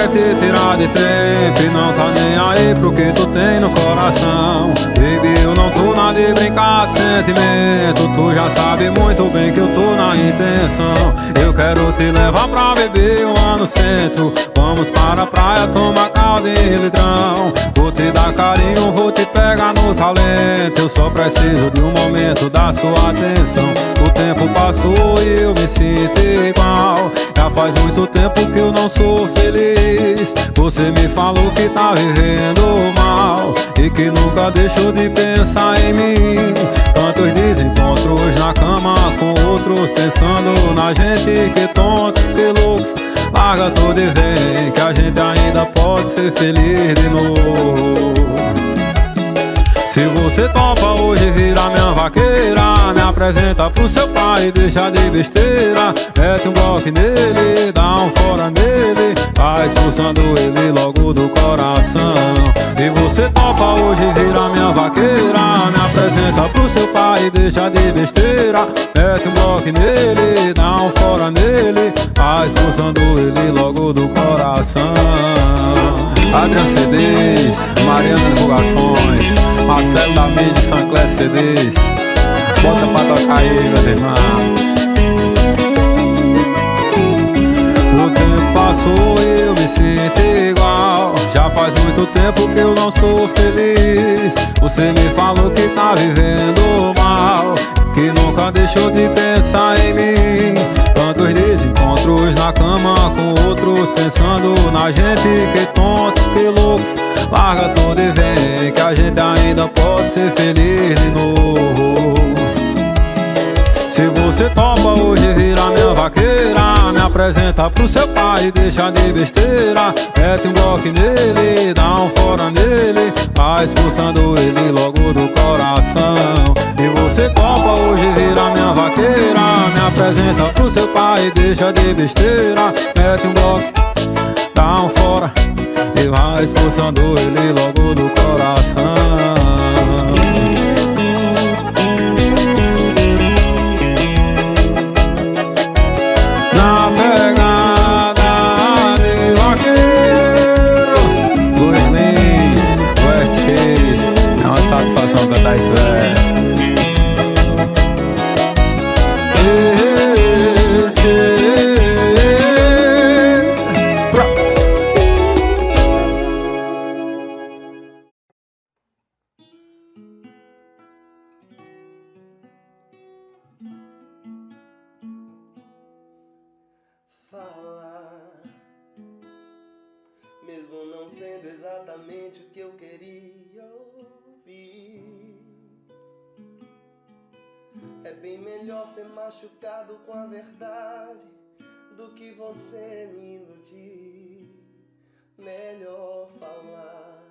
quer te tirar de tempo e não tá nem aí pro que tu tem no coração. Baby, eu não tô nada de brincar de sentimento. Tu já sabe muito bem que eu tô na intenção. Eu quero te levar pra beber lá no centro. Vamos para a praia, tomar caldo e litrão. Vou te dar carinho, vou te pegar no talento. Eu só preciso de um momento da sua atenção. O tempo passou e eu me sinto igual. Já faz muito tempo que eu não sou feliz. Você me falou que tá vivendo mal e que nunca deixou de pensar em mim. Tantos desencontros na cama com outros, pensando na gente. Que tontos, que loucos. Larga tudo e vem, que a gente ainda pode ser feliz de novo. Se você topa hoje virar minha vaqueira, me apresenta pro seu pai e deixa de besteira. Mete um bloco nele, dá um fora nele, tá expulsando ele logo do coração. E você topa hoje virar minha vaqueira, me apresenta pro seu pai e deixa de besteira. Mete um bloco nele, dá um fora nele, tá expulsando ele logo do coração. Adriano CDs, Mariana Divulgações, Marcelo da Mídia, Sancler CDs. Bota pra tocar aí, meu irmão. O tempo passou e eu me sinto igual. Já faz muito tempo que eu não sou feliz. Você me falou que tá vivendo mal, que nunca deixou de pensar em mim. Tantos desencontros na cama com outros, pensando na gente. Que tontos, que loucos. Larga tudo e vem, que a gente ainda pode ser feliz de novo. Se você topa hoje virar minha vaqueira, me apresenta pro seu pai e deixa de besteira. Mete um bloco nele, dá um fora nele, tá expulsando ele logo do coração. E você topa hoje virar minha vaqueira, me apresenta pro seu pai e deixa de besteira. Mete um bloco, dá um fora e vai expulsando ele logo do coração. Na pegada de vaqueiro, Luiz Lins, West Case. É uma satisfação cantar esse verso. Falar, mesmo não sendo exatamente o que eu queria ouvir. É bem melhor ser machucado com a verdade do que você me iludir. Melhor falar,